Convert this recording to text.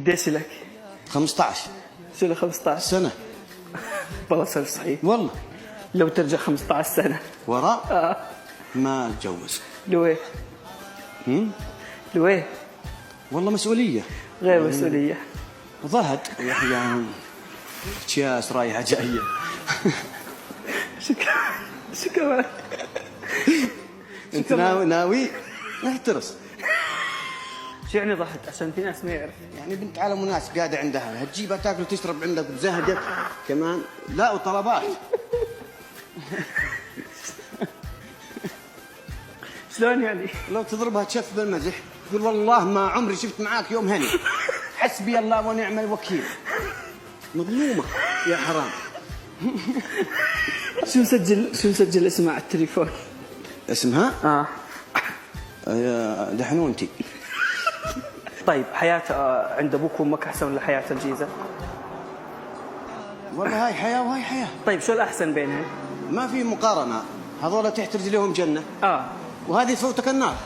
قديش لك؟ 15 شو له 15 سنة. والله سؤال صحيح. والله لو ترجع 15 سنة وراء ما اتجوز. لوين؟ لوين؟ والله مسؤولية، غير مسؤولية. ضهد يعني اكياس رايحة جاية. شو كمان؟ انت ناوي نحترس. شو يعني ضحك؟ عشان في ناس ما يعرف. يعني بنت عالم وناس قاعدة عندها، هتجيبها تاكل وتشرب عندك وتزهدك كمان، لا وطلبات. شلون يعني؟ لو تضربها تشف بالمزح تقول والله ما عمري شفت معاك يوم هني، حسبي الله ونعم الوكيل. مظلومة يا حرام. شو مسجل اسمها على التليفون؟ اسمها؟ دحنونتي. طيب حياة عند أبوك وأمك أحسن ولا حياة الجيزة؟ والله هاي حياة وهاي حياة. طيب شو الأحسن بينهم؟ ما في مقارنة، هذولا تحت رجليهم جنة آه وهذه تفوتك النار.